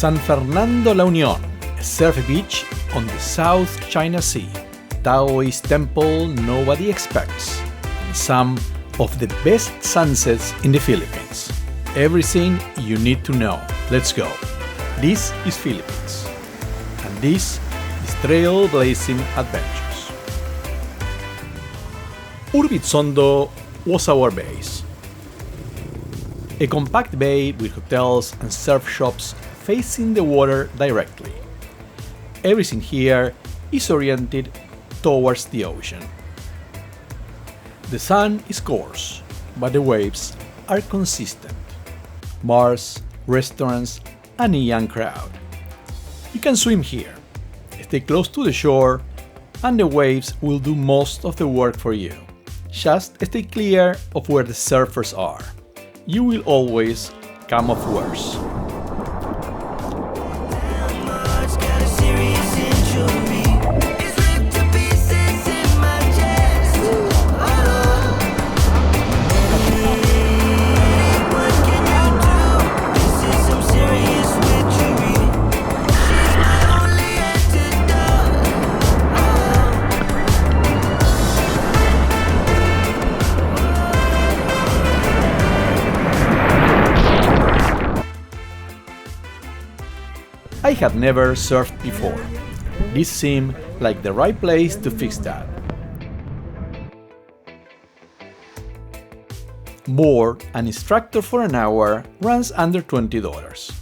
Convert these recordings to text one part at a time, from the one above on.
San Fernando La Union, a surf beach on the South China Sea, Taoist Temple nobody expects, and some of the best sunsets in the Philippines. Everything you need to know. Let's go. This is Philippines, and this is Trailblazing Adventures. Urbitzondo was our base. A compact bay with hotels and surf shops facing the water directly. Everything here is oriented towards the ocean. The sun is coarse, but the waves are consistent. Bars, restaurants, and a young crowd. You can swim here, stay close to the shore, and the waves will do most of the work for you. Just stay clear of where the surfers are. You will always come off worse. I had never surfed before. This seemed like the right place to fix that. Board an instructor for an hour runs under $20.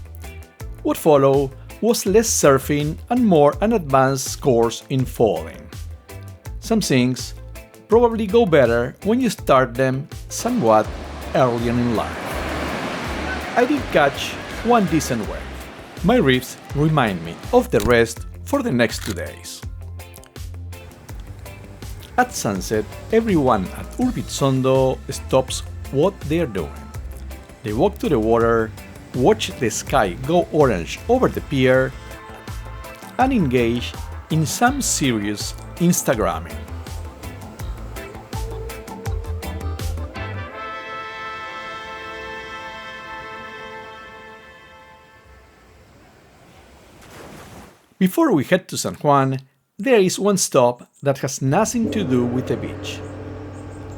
What followed was less surfing and more an advanced course in falling. Some things probably go better when you start them somewhat early on in life. I did catch one decent wave. My ribs remind me of the rest for the next 2 days. At sunset, everyone at Urbitzondo stops what they are doing. They walk to the water, watch the sky go orange over the pier, and engage in some serious Instagramming. Before we head to San Juan, there is one stop that has nothing to do with the beach,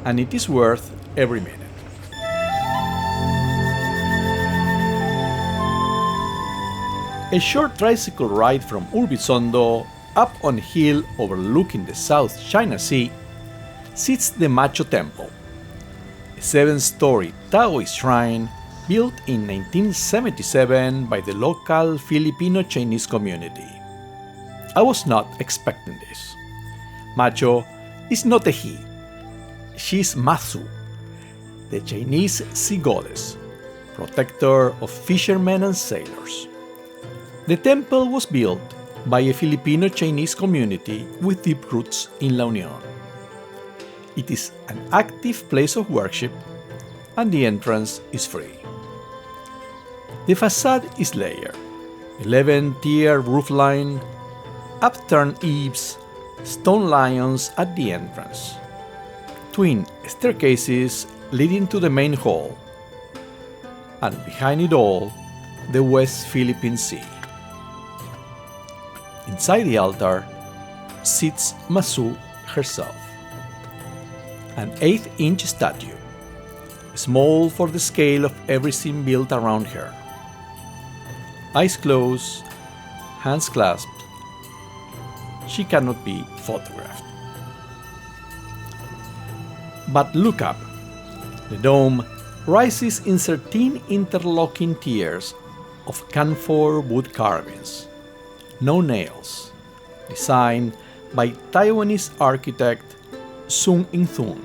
and it is worth every minute. A short tricycle ride from Urbitzondo up on a hill overlooking the South China Sea sits the Ma-Cho Temple, a 7-story Taoist shrine built in 1977 by the local Filipino-Chinese community. I was not expecting this. Ma-Cho is not a he. She is Ma-Su, the Chinese sea goddess, protector of fishermen and sailors. The temple was built by a Filipino-Chinese community with deep roots in La Union. It is an active place of worship, and the entrance is free. The facade is layered, 11-tier roofline, upturned eaves, stone lions at the entrance, twin staircases leading to the main hall, and behind it all, the West Philippine Sea. Inside the altar sits Ma-Su herself, an 8-inch statue, small for the scale of everything built around her. Eyes closed, hands clasped, she cannot be photographed. But look up. The dome rises in 13 interlocking tiers of camphor wood carvings. No nails. Designed by Taiwanese architect Sung In-thun,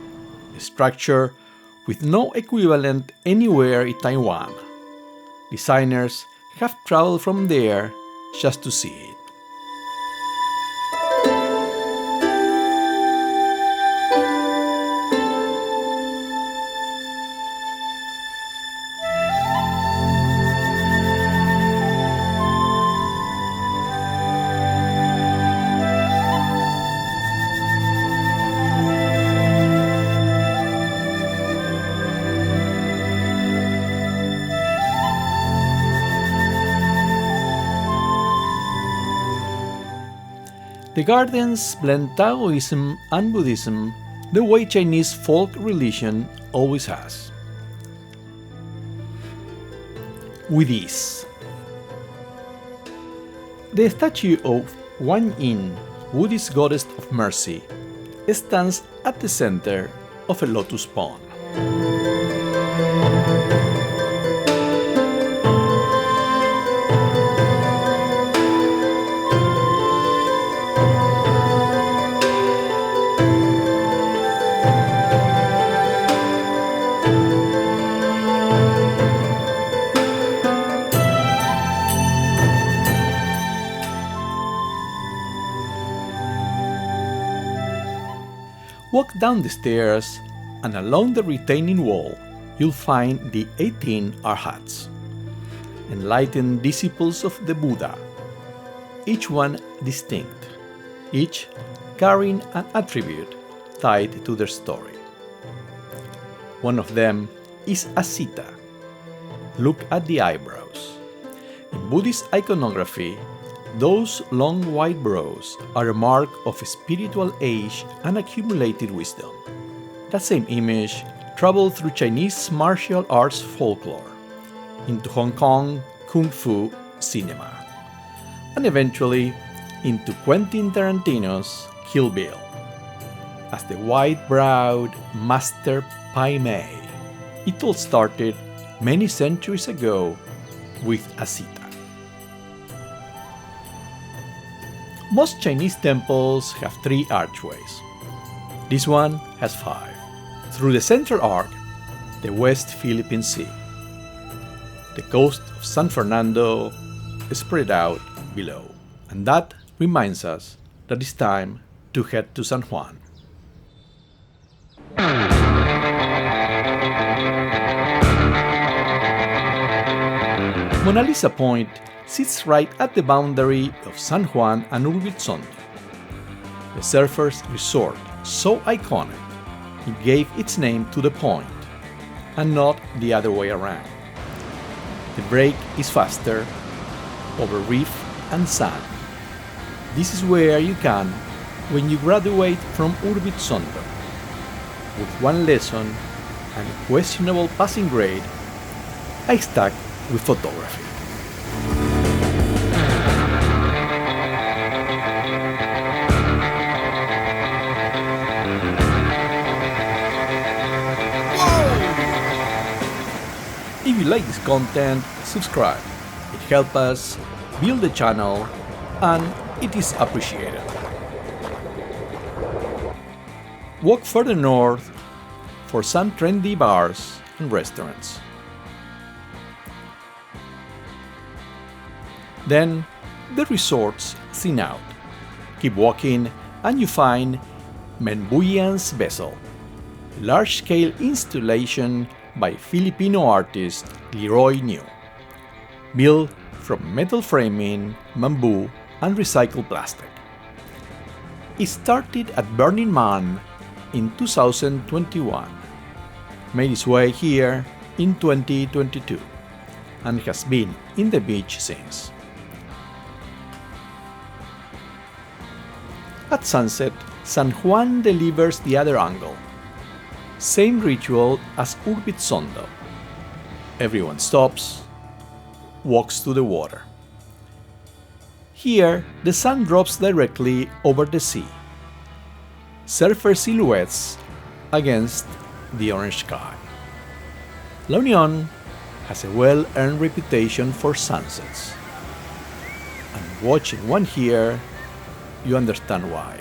a structure with no equivalent anywhere in Taiwan. Designers have traveled from there just to see it. The gardens blend Taoism and Buddhism the way Chinese folk religion always has. With ease. The statue of Guan Yin, Buddhist goddess of mercy, stands at the center of a lotus pond. Walk down the stairs, and along the retaining wall, you'll find the 18 arhats, enlightened disciples of the Buddha, each one distinct, each carrying an attribute tied to their story. One of them is a Sita. Look at the eyebrows. In Buddhist iconography, those long white brows are a mark of spiritual age and accumulated wisdom. That same image traveled through Chinese martial arts folklore, into Hong Kong kung fu cinema, and eventually into Quentin Tarantino's Kill Bill, as the white-browed Master Pai Mei. It all started many centuries ago with a Sita. Most Chinese temples have 3 archways. This one has 5. Through the central arc, the West Philippine Sea. The coast of San Fernando is spread out below. And that reminds us that it's time to head to San Juan. Monaliza Point sits right at the boundary of San Juan and Urbitzondo. The surfers' resort, so iconic, it gave its name to the point, and not the other way around. The break is faster, over reef and sand. This is where you can when you graduate from Urbitzondo. With 1 lesson and a questionable passing grade, I stuck with photography. If you like this content, subscribe. It helps us build the channel and it is appreciated. Walk further north for some trendy bars and restaurants. Then the resorts thin out. Keep walking and you find Menbuyan's Vessel, a large-scale installation by Filipino artist Leroy New, built from metal framing, bamboo, and recycled plastic. It started at Burning Man in 2021, made its way here in 2022, and has been in the beach since. At sunset, San Juan delivers the other angle. Same ritual as Urbitzondo. Everyone stops, walks to the water. Here, the sun drops directly over the sea. Surfer silhouettes against the orange sky. La Union has a well-earned reputation for sunsets. And watching one here, you understand why.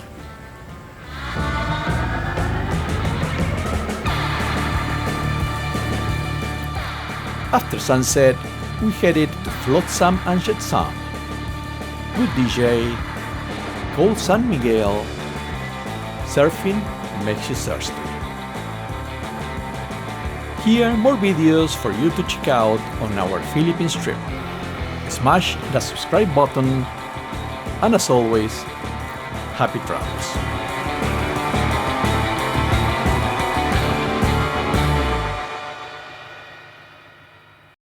After sunset, we headed to Flotsam and Jetsam. Good DJ, cold San Miguel, surfing makes you thirsty. Here, more videos for you to check out on our Philippines trip. Smash the subscribe button, and as always, happy travels.